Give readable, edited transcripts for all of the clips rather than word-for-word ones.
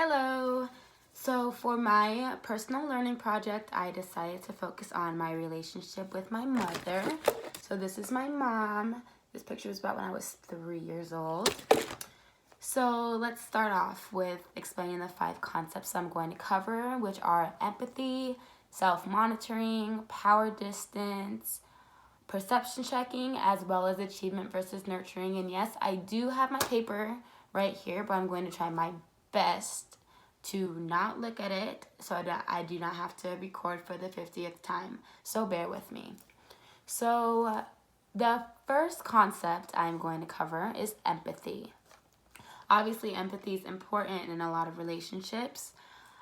Hello! So for my personal learning project, I decided to focus on my relationship with my mother. So this is my mom. This picture was about when I was 3 years old. So let's start off with explaining the 5 concepts I'm going to cover, which are empathy, self-monitoring, power distance, perception checking, as well as achievement versus nurturing. And yes, I do have my paper right here, but I'm going to try my best to not look at it so that I do not have to record for the 50th time. So bear with me. So the first concept I'm going to cover is empathy. Obviously, empathy is important in a lot of relationships.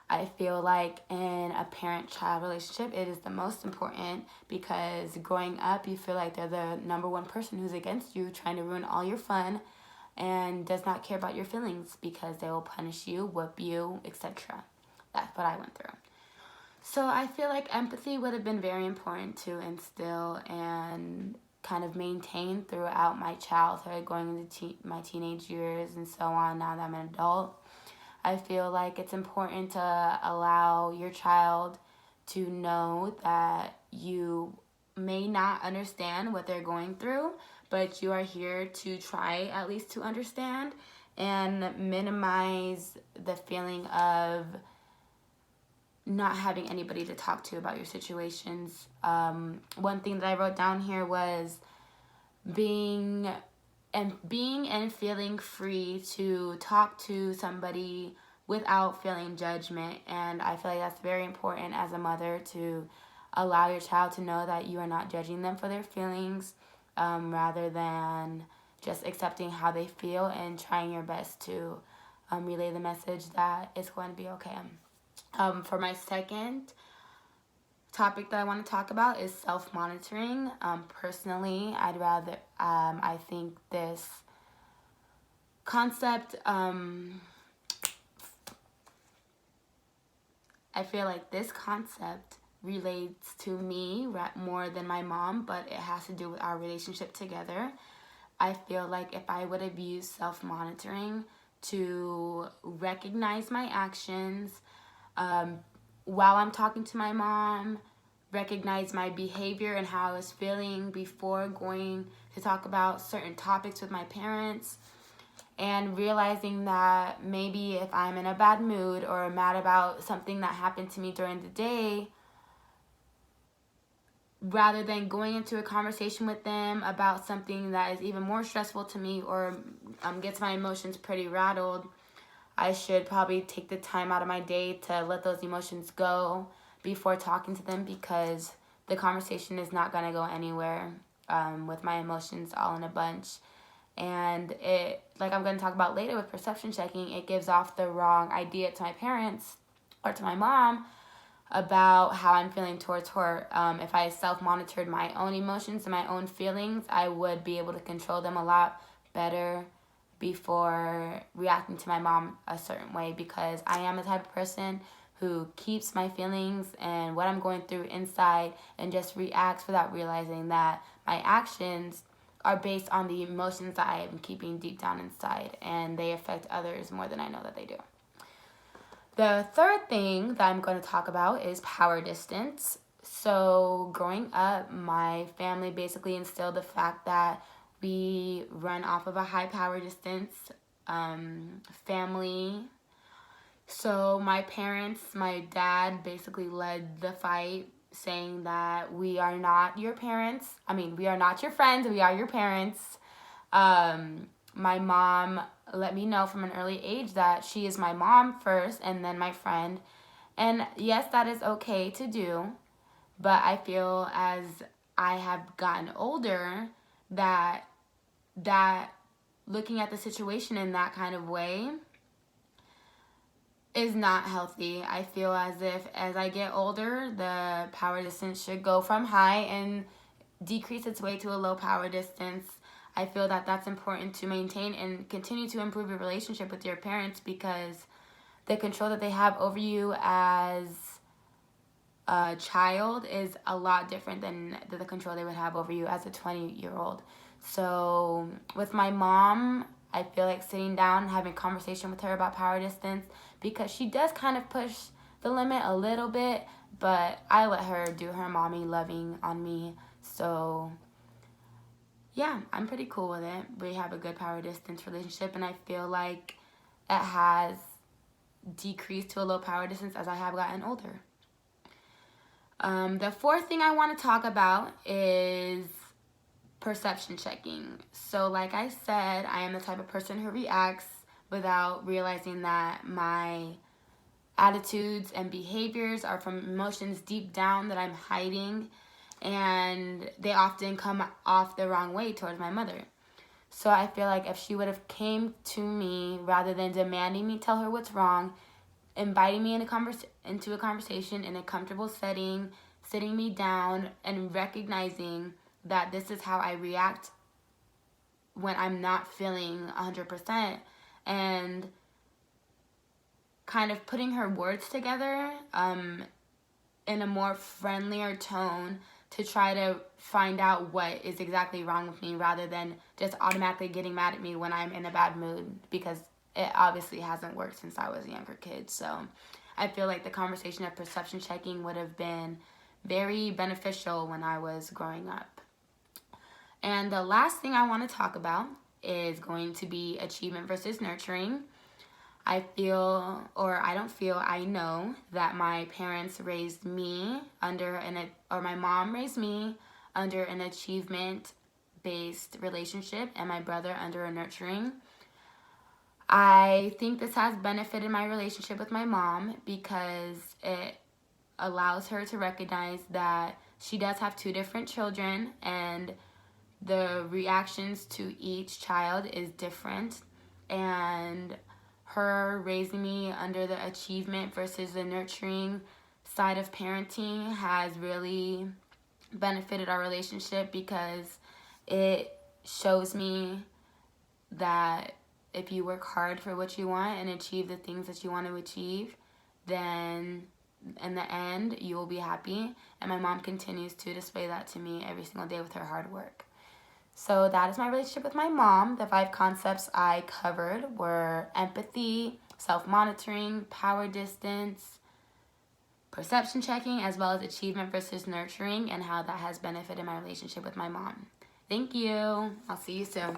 I feel like in a parent-child relationship, it is the most important because growing up, you feel like they're the number one person who's against you, trying to ruin all your fun, and does not care about your feelings because they will punish you, whip you, etc. That's what I went through. So I feel like empathy would have been very important to instill and kind of maintain throughout my childhood, going into my teenage years and so on, now that I'm an adult. I feel like it's important to allow your child to know that you may not understand what they're going through, but you are here to try at least to understand and minimize the feeling of not having anybody to talk to about your situations. One thing that I wrote down here was being and feeling free to talk to somebody without feeling judgment. And I feel like that's very important as a mother, to allow your child to know that you are not judging them for their feelings, rather than just accepting how they feel and trying your best to relay the message that it's going to be okay. For my second topic that I want to talk about is self-monitoring. Personally, I think this concept, I feel like this concept relates to me more than my mom, but it has to do with our relationship together. I feel like if I would have used self-monitoring to recognize my actions, while I'm talking to my mom, recognize my behavior and how I was feeling before going to talk about certain topics with my parents, and realizing that maybe if I'm in a bad mood or mad about something that happened to me during the day, rather than going into a conversation with them about something that is even more stressful to me or gets my emotions pretty rattled, I should probably take the time out of my day to let those emotions go before talking to them, because the conversation is not going to go anywhere with my emotions all in a bunch. And it, like I'm going to talk about later with perception checking, it gives off the wrong idea to my parents or to my mom about how I'm feeling towards her. If I self-monitored my own emotions and my own feelings, I would be able to control them a lot better before reacting to my mom a certain way, because I am the type of person who keeps my feelings and what I'm going through inside and just reacts without realizing that my actions are based on the emotions that I am keeping deep down inside, and they affect others more than I know that they do. The third thing that I'm going to talk about is power distance. So growing up, my family basically instilled the fact that we run off of a high power distance family. So my parents, my dad basically led the fight, saying that we are not your parents. We are not your friends. We are your parents. My mom let me know from an early age that she is my mom first and then my friend. And yes, that is okay to do. But I feel as I have gotten older that looking at the situation in that kind of way is not healthy. I feel as if as I get older, the power distance should go from high and decrease its way to a low power distance. I feel that that's important to maintain and continue to improve your relationship with your parents, because the control that they have over you as a child is a lot different than the control they would have over you as a 20-year-old. So with my mom, I feel like sitting down and having a conversation with her about power distance, because she does kind of push the limit a little bit, but I let her do her mommy loving on me. So yeah, I'm pretty cool with it. We have a good power distance relationship, and I feel like it has decreased to a low power distance as I have gotten older. The fourth thing I want to talk about is perception checking. So like I said, I am the type of person who reacts without realizing that my attitudes and behaviors are from emotions deep down that I'm hiding, and they often come off the wrong way towards my mother. So I feel like if she would have came to me rather than demanding me tell her what's wrong, inviting me into a conversation in a comfortable setting, sitting me down and recognizing that this is how I react when I'm not feeling 100%, and kind of putting her words together in a more friendlier tone to try to find out what is exactly wrong with me, rather than just automatically getting mad at me when I'm in a bad mood, because it obviously hasn't worked since I was a younger kid. So I feel like the conversation of perception checking would have been very beneficial when I was growing up. And the last thing I want to talk about is going to be achievement versus nurturing. I feel, or I don't feel, I know that my parents raised me or my mom raised me under an achievement-based relationship, and my brother under a nurturing. I think this has benefited my relationship with my mom because it allows her to recognize that she does have two different children, and the reactions to each child is different, and her raising me under the achievement versus the nurturing side of parenting has really benefited our relationship, because it shows me that if you work hard for what you want and achieve the things that you want to achieve, then in the end you will be happy. And my mom continues to display that to me every single day with her hard work. So that is my relationship with my mom. The 5 concepts I covered were empathy, self-monitoring, power distance, perception checking, as well as achievement versus nurturing, and how that has benefited my relationship with my mom. Thank you. I'll see you soon.